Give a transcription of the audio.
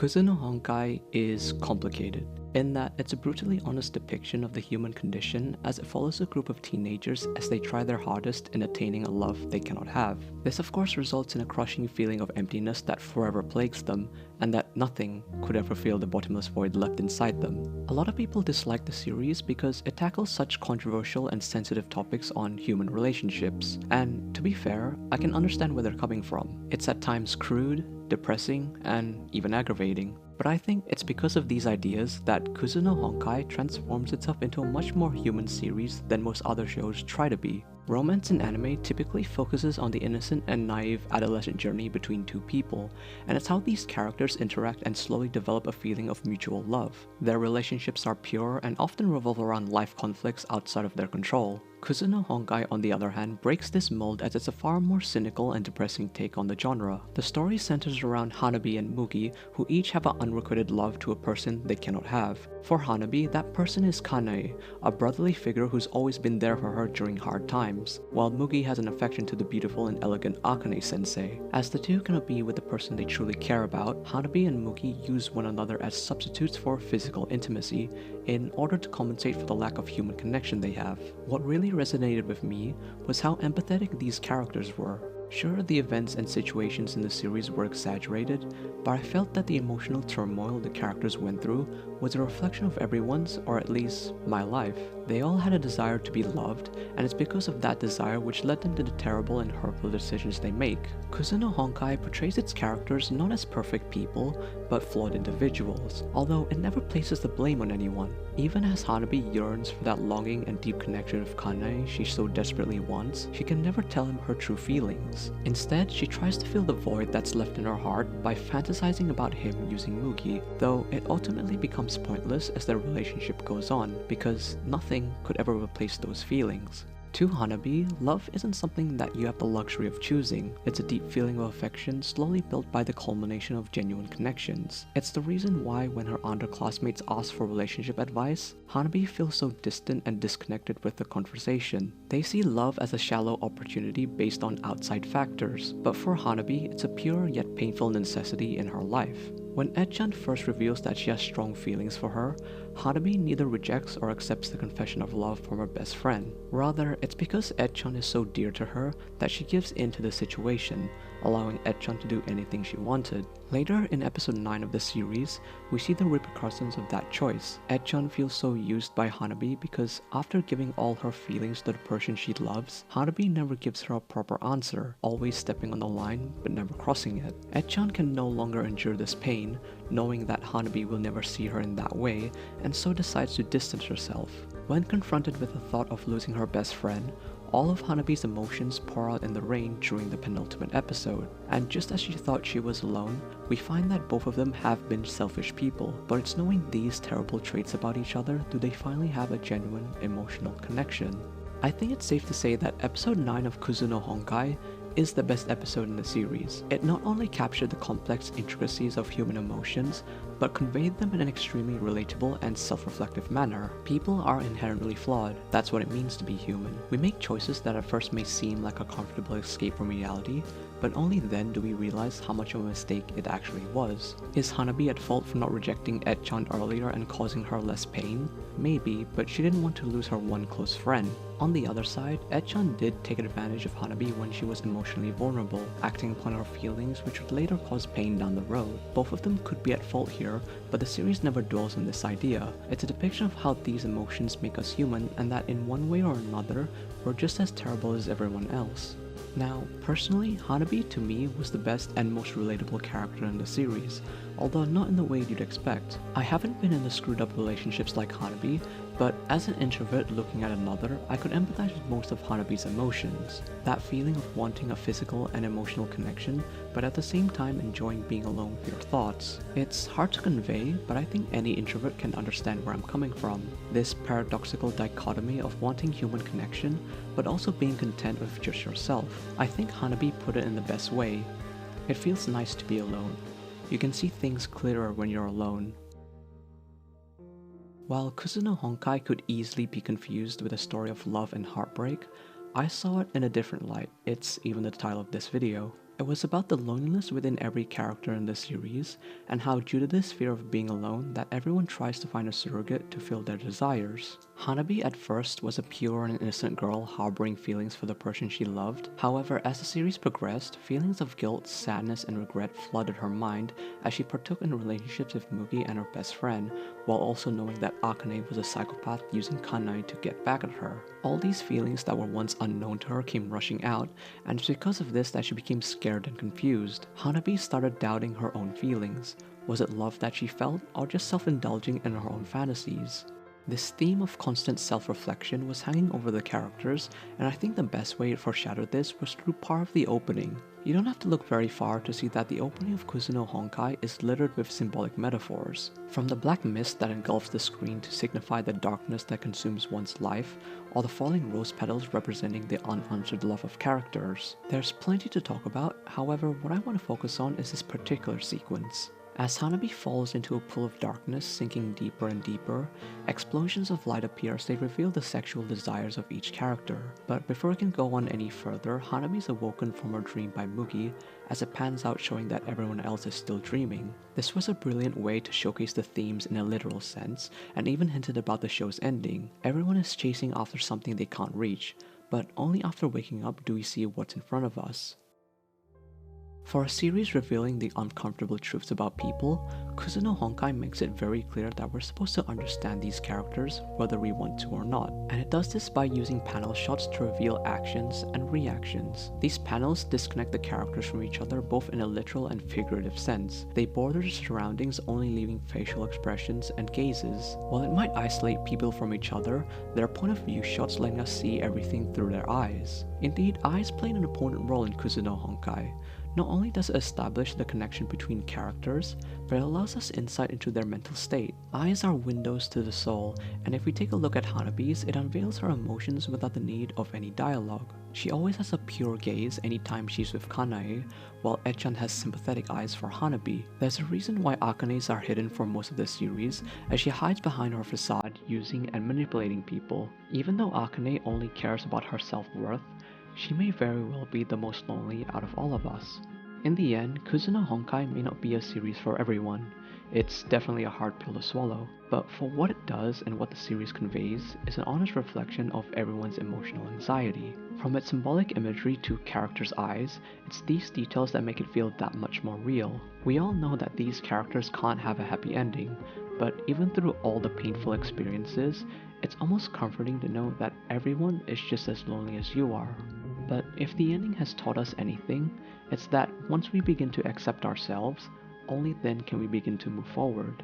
Kuzu no Honkai is complicated, in that it's a brutally honest depiction of the human condition as it follows a group of teenagers as they try their hardest in attaining a love they cannot have. This of course results in a crushing feeling of emptiness that forever plagues them, and that nothing could ever fill the bottomless void left inside them. A lot of people dislike the series because it tackles such controversial and sensitive topics on human relationships, and to be fair, I can understand where they're coming from. It's at times crude, depressing, and even aggravating. But I think it's because of these ideas that Kuzu no Honkai transforms itself into a much more human series than most other shows try to be. Romance in anime typically focuses on the innocent and naive adolescent journey between two people, and it's how these characters interact and slowly develop a feeling of mutual love. Their relationships are pure and often revolve around life conflicts outside of their control. Kuzu no Honkai, on the other hand, breaks this mold as it's a far more cynical and depressing take on the genre. The story centers around Hanabi and Mugi, who each have an unrequited love to a person they cannot have. For Hanabi, that person is Kanae, a brotherly figure who's always been there for her during hard times, while Mugi has an affection to the beautiful and elegant Akane-sensei. As the two cannot be with the person they truly care about, Hanabi and Mugi use one another as substitutes for physical intimacy in order to compensate for the lack of human connection they have. What really resonated with me was how empathetic these characters were. Sure, the events and situations in the series were exaggerated, but I felt that the emotional turmoil the characters went through was a reflection of everyone's, or at least my life. They all had a desire to be loved, and it's because of that desire which led them to the terrible and hurtful decisions they make. Kuzu no Honkai portrays its characters not as perfect people, but flawed individuals, although it never places the blame on anyone. Even as Hanabi yearns for that longing and deep connection with Kanae she so desperately wants, she can never tell him her true feelings. Instead, she tries to fill the void that's left in her heart by fantasizing about him using Mugi, though it ultimately becomes pointless as their relationship goes on, because nothing could ever replace those feelings. To Hanabi, love isn't something that you have the luxury of choosing. It's a deep feeling of affection slowly built by the culmination of genuine connections. It's the reason why when her underclassmates ask for relationship advice, Hanabi feels so distant and disconnected with the conversation. They see love as a shallow opportunity based on outside factors, but for Hanabi, it's a pure yet painful necessity in her life. When Ed-chan first reveals that she has strong feelings for her, Hanabi neither rejects or accepts the confession of love from her best friend. Rather, it's because Ed-chan is so dear to her that she gives in to the situation, allowing Ed-chan to do anything she wanted. Later in episode 9 of the series, we see the repercussions of that choice. Ed-chan feels so used by Hanabi because after giving all her feelings to the person she loves, Hanabi never gives her a proper answer, always stepping on the line but never crossing it. Ed-chan can no longer endure this pain, knowing that Hanabi will never see her in that way, and so decides to distance herself. When confronted with the thought of losing her best friend, all of Hanabi's emotions pour out in the rain during the penultimate episode, and just as she thought she was alone, we find that both of them have been selfish people, but it's knowing these terrible traits about each other do they finally have a genuine emotional connection. I think it's safe to say that episode 9 of Kuzu no Honkai is the best episode in the series. It not only captured the complex intricacies of human emotions, but conveyed them in an extremely relatable and self-reflective manner. People are inherently flawed. That's what it means to be human. We make choices that at first may seem like a comfortable escape from reality, but only then do we realize how much of a mistake it actually was. Is Hanabi at fault for not rejecting Ed-chan earlier and causing her less pain? Maybe, but she didn't want to lose her one close friend. On the other side, Ed-chan did take advantage of Hanabi when she was emotionally vulnerable, acting upon her feelings which would later cause pain down the road. Both of them could be at fault here, but the series never dwells on this idea. It's a depiction of how these emotions make us human, and that in one way or another, we're just as terrible as everyone else. Now, personally, Hanabi to me was the best and most relatable character in the series, although not in the way you'd expect. I haven't been in the screwed up relationships like Hanabi, but as an introvert looking at another, I could empathize with most of Hanabi's emotions. That feeling of wanting a physical and emotional connection, but at the same time enjoying being alone with your thoughts. It's hard to convey, but I think any introvert can understand where I'm coming from. This paradoxical dichotomy of wanting human connection, but also being content with just yourself. I think Hanabi put it in the best way. It feels nice to be alone. You can see things clearer when you're alone. While Kuzu no Honkai could easily be confused with a story of love and heartbreak, I saw it in a different light. It's even the title of this video. It was about the loneliness within every character in the series, and how due to this fear of being alone that everyone tries to find a surrogate to fill their desires. Hanabi at first was a pure and innocent girl harboring feelings for the person she loved. However, as the series progressed, feelings of guilt, sadness, and regret flooded her mind as she partook in relationships with Mugi and her best friend, while also knowing that Akane was a psychopath using kunai to get back at her. All these feelings that were once unknown to her came rushing out, and it's because of this that she became scared and confused. Hanabi started doubting her own feelings. Was it love that she felt, or just self-indulging in her own fantasies? This theme of constant self-reflection was hanging over the characters, and I think the best way it foreshadowed this was through part of the opening. You don't have to look very far to see that the opening of Kuzu no Honkai is littered with symbolic metaphors. From the black mist that engulfs the screen to signify the darkness that consumes one's life, or the falling rose petals representing the unanswered love of characters. There's plenty to talk about, however what I want to focus on is this particular sequence. As Hanabi falls into a pool of darkness, sinking deeper and deeper, explosions of light appear as they reveal the sexual desires of each character. But before I can go on any further, Hanabi is awoken from her dream by Mugi, as it pans out showing that everyone else is still dreaming. This was a brilliant way to showcase the themes in a literal sense, and even hinted about the show's ending. Everyone is chasing after something they can't reach, but only after waking up do we see what's in front of us. For a series revealing the uncomfortable truths about people, Kuzu no Honkai makes it very clear that we're supposed to understand these characters whether we want to or not, and it does this by using panel shots to reveal actions and reactions. These panels disconnect the characters from each other both in a literal and figurative sense. They border the surroundings, only leaving facial expressions and gazes. While it might isolate people from each other, their point of view shots letting us see everything through their eyes. Indeed, eyes play an important role in Kuzu no Honkai. Not only does it establish the connection between characters, but it allows us insight into their mental state. Eyes are windows to the soul, and if we take a look at Hanabi's, it unveils her emotions without the need of any dialogue. She always has a pure gaze anytime she's with Kanae, while Echan has sympathetic eyes for Hanabi. There's a reason why Akane's are hidden for most of the series, as she hides behind her facade, using and manipulating people. Even though Akane only cares about her self-worth, she may very well be the most lonely out of all of us. In the end, Kuzu no Honkai may not be a series for everyone. It's definitely a hard pill to swallow, but for what it does and what the series conveys is an honest reflection of everyone's emotional anxiety. From its symbolic imagery to characters' eyes, it's these details that make it feel that much more real. We all know that these characters can't have a happy ending, but even through all the painful experiences, it's almost comforting to know that everyone is just as lonely as you are. But if the ending has taught us anything, it's that once we begin to accept ourselves, only then can we begin to move forward.